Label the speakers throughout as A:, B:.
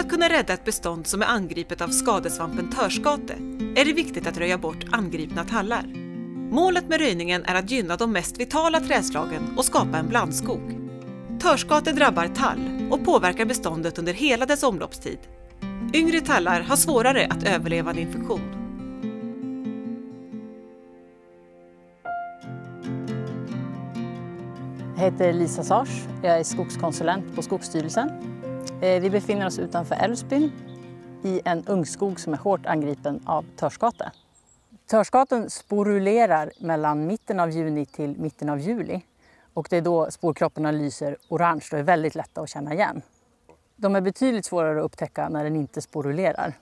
A: att kunna rädda ett bestånd som är angripet av skadesvampen törskate är det viktigt att röja bort angripna tallar. Målet med röjningen är att gynna de mest vitala trädslagen och skapa en blandskog. Törskate drabbar tall och påverkar beståndet under hela dess omloppstid. Yngre tallar har svårare att överleva en infektion.
B: Jag heter Lisa Sars, jag är skogskonsulent på Skogsstyrelsen. Vi befinner oss utanför Älvsbyn i en ungskog som är hårt angripen av törskate. Törskaten sporulerar mellan mitten av juni till mitten av juli och det är då sporkropparna lyser orange och är väldigt lätta att känna igen. De är betydligt svårare att upptäcka när den inte sporulerar.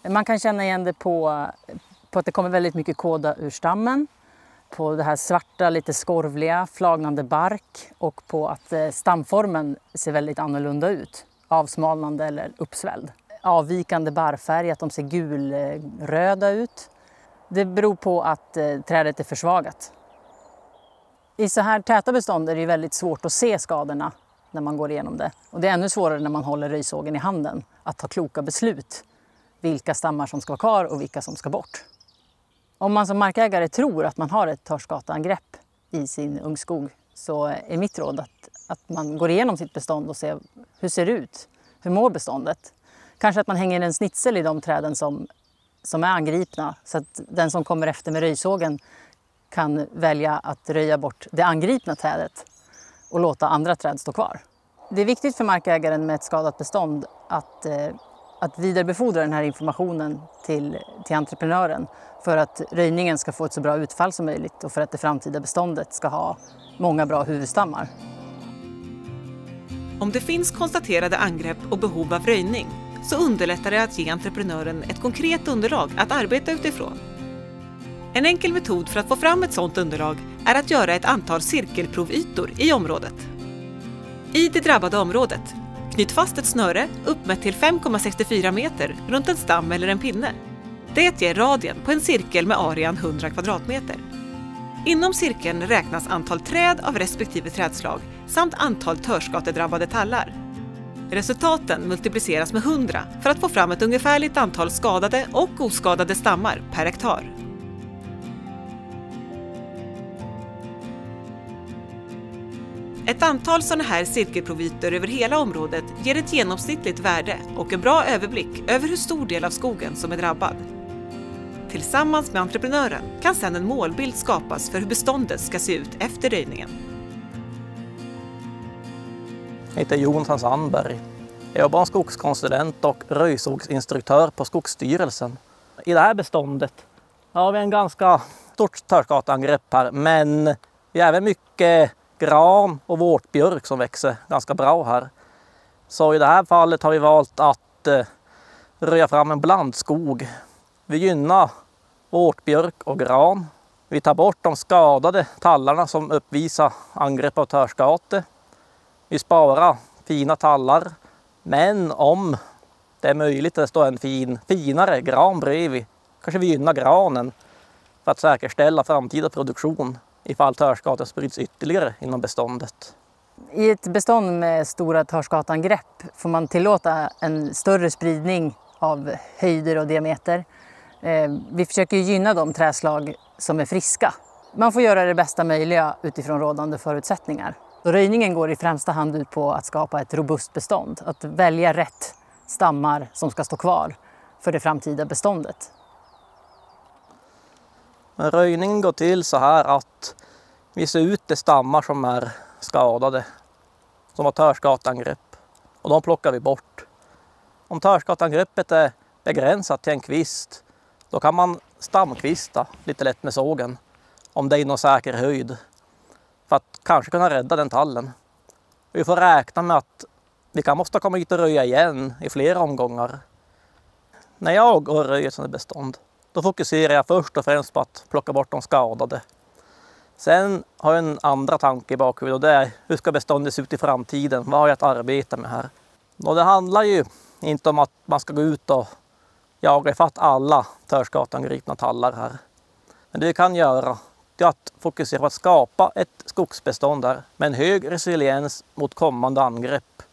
B: Man kan känna igen det på att det kommer väldigt mycket kåda ur stammen, på det här svarta, lite skorvliga, flagnande bark och på att stamformen ser väldigt annorlunda ut. Avsmalnande eller uppsvälld. Avvikande barrfärg, att de ser gulröda ut. Det beror på att trädet är försvagat. I så här täta bestånd är det väldigt svårt att se skadorna när man går igenom det. Och det är ännu svårare när man håller röjsågen i handen att ta kloka beslut. Vilka stammar som ska vara kvar och vilka som ska bort. Om man som markägare tror att man har ett törskateangrepp i sin ungskog så är mitt råd att man går igenom sitt bestånd och ser hur ser det ut, hur mår beståndet. Kanske att man hänger en snitsel i de träden som är angripna så att den som kommer efter med röjsågen kan välja att röja bort det angripna trädet och låta andra träd stå kvar. Det är viktigt för markägaren med ett skadat bestånd att vidarebefordra den här informationen till entreprenören för att röjningen ska få ett så bra utfall som möjligt och för att det framtida beståndet ska ha många bra huvudstammar.
A: Om det finns konstaterade angrepp och behov av röjning så underlättar det att ge entreprenören ett konkret underlag att arbeta utifrån. En enkel metod för att få fram ett sådant underlag är att göra ett antal cirkelprovytor i området. I det drabbade området, knyt fast ett snöre uppmätt till 5,64 meter runt en stam eller en pinne. Det ger radien på en cirkel med arean 100 kvadratmeter. Inom cirkeln räknas antal träd av respektive trädslag samt antal törskatedrabbade tallar. Resultaten multipliceras med 100 för att få fram ett ungefärligt antal skadade och oskadade stammar per hektar. Ett antal sådana här cirkelprovytor över hela området ger ett genomsnittligt värde och en bra överblick över hur stor del av skogen som är drabbad. Tillsammans med entreprenören kan sedan en målbild skapas för hur beståndet ska se ut efter röjningen.
C: Jag heter Jonathan Sandberg. Jag jobbar som skogskonsulent och röjsågsinstruktör på Skogsstyrelsen. I det här beståndet har vi en ganska stort törskateangrepp här, men vi har även mycket gran och vårtbjörk som växer ganska bra här. Så i det här fallet har vi valt att röja fram en blandskog. Vi gynnar vårtbjörk och gran. Vi tar bort de skadade tallarna som uppvisar angrepp av törskate. Vi sparar fina tallar, men om det är möjligt att det står en finare gran bredvid, kanske vi gynnar granen för att säkerställa framtida produktion ifall törskate sprids ytterligare inom beståndet.
B: I ett bestånd med stora törskateangrepp får man tillåta en större spridning av höjder och diameter. Vi försöker gynna de träslag som är friska. Man får göra det bästa möjliga utifrån rådande förutsättningar. Röjningen går i främsta hand ut på att skapa ett robust bestånd. Att välja rätt stammar som ska stå kvar för det framtida beståndet.
C: Röjningen går till så här att vi ser ut de stammar som är skadade, som har törskateangrepp, och de plockar vi bort. Om törskateangreppet är begränsat till en kvist, då kan man stamkvista lite lätt med sågen om det är inom säker höjd för att kanske kunna rädda den tallen. Vi får räkna med att vi kan måste komma hit och röja igen i flera omgångar. När jag går och röjer ett sådant bestånd, då fokuserar jag först och främst på att plocka bort de skadade. Sen har jag en andra tanke i bakhuvudet, och det är hur ska beståndet se ut i framtiden? Vad har jag att arbeta med här? Och det handlar ju inte om att man ska gå ut och jaga ifatt alla törskateangripna tallar här. Men det vi kan göra är att fokusera på att skapa ett skogsbestånd där med en hög resiliens mot kommande angrepp.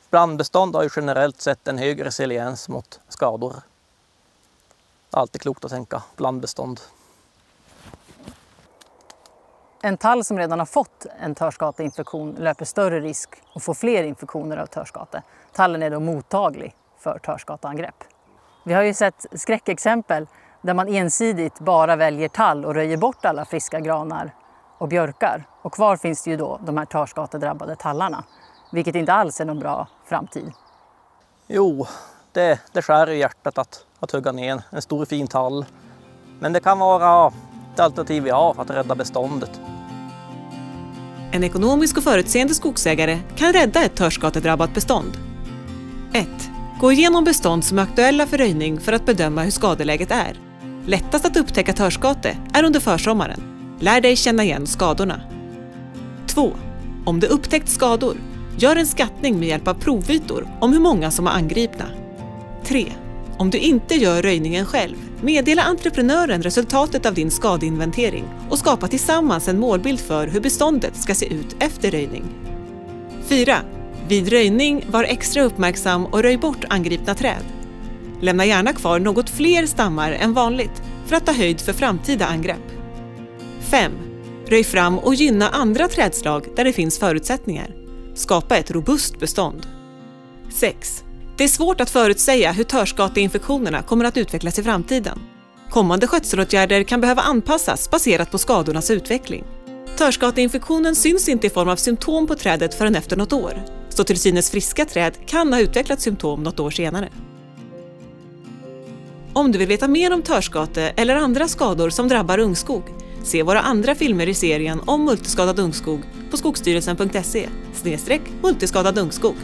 C: Blandbestånd har ju generellt sett en hög resiliens mot skador. Det är alltid klokt att tänka blandbestånd.
B: En tall som redan har fått en törskateinfektion löper större risk att få fler infektioner av törskate. Tallen är då mottaglig för törskateangrepp. Vi har ju sett skräckexempel där man ensidigt bara väljer tall och röjer bort alla friska granar och björkar. Och kvar finns det ju då de här törskatedrabbade tallarna, vilket inte alls är någon bra framtid.
C: Jo, det skär i hjärtat att hugga ner en stor fin tall. Men det kan vara ett alternativ vi har för att rädda beståndet.
A: En ekonomisk och förutseende skogsägare kan rädda ett törskatedrabbat bestånd. 1. Gå igenom bestånd som är aktuella för röjning för att bedöma hur skadeläget är. Lättast att upptäcka törskate är under försommaren. Lär dig känna igen skadorna. 2. Om det upptäckt skador, gör en skattning med hjälp av provytor om hur många som är angripna. 3. Om du inte gör röjningen själv, meddela entreprenören resultatet av din skadeinventering och skapa tillsammans en målbild för hur beståndet ska se ut efter röjning. 4. Vid röjning var extra uppmärksam och röj bort angripna träd. Lämna gärna kvar något fler stammar än vanligt för att ta höjd för framtida angrepp. 5. Röj fram och gynna andra trädslag där det finns förutsättningar. Skapa ett robust bestånd. 6. Det är svårt att förutsäga hur törskateinfektionerna kommer att utvecklas i framtiden. Kommande skötselåtgärder kan behöva anpassas baserat på skadornas utveckling. Törskateinfektionen syns inte i form av symptom på trädet förrän efter något år. Så till synes friska träd kan ha utvecklat symptom något år senare. Om du vill veta mer om törskate eller andra skador som drabbar ungskog, se våra andra filmer i serien om multiskadad ungskog på skogsstyrelsen.se/multiskadad ungskog.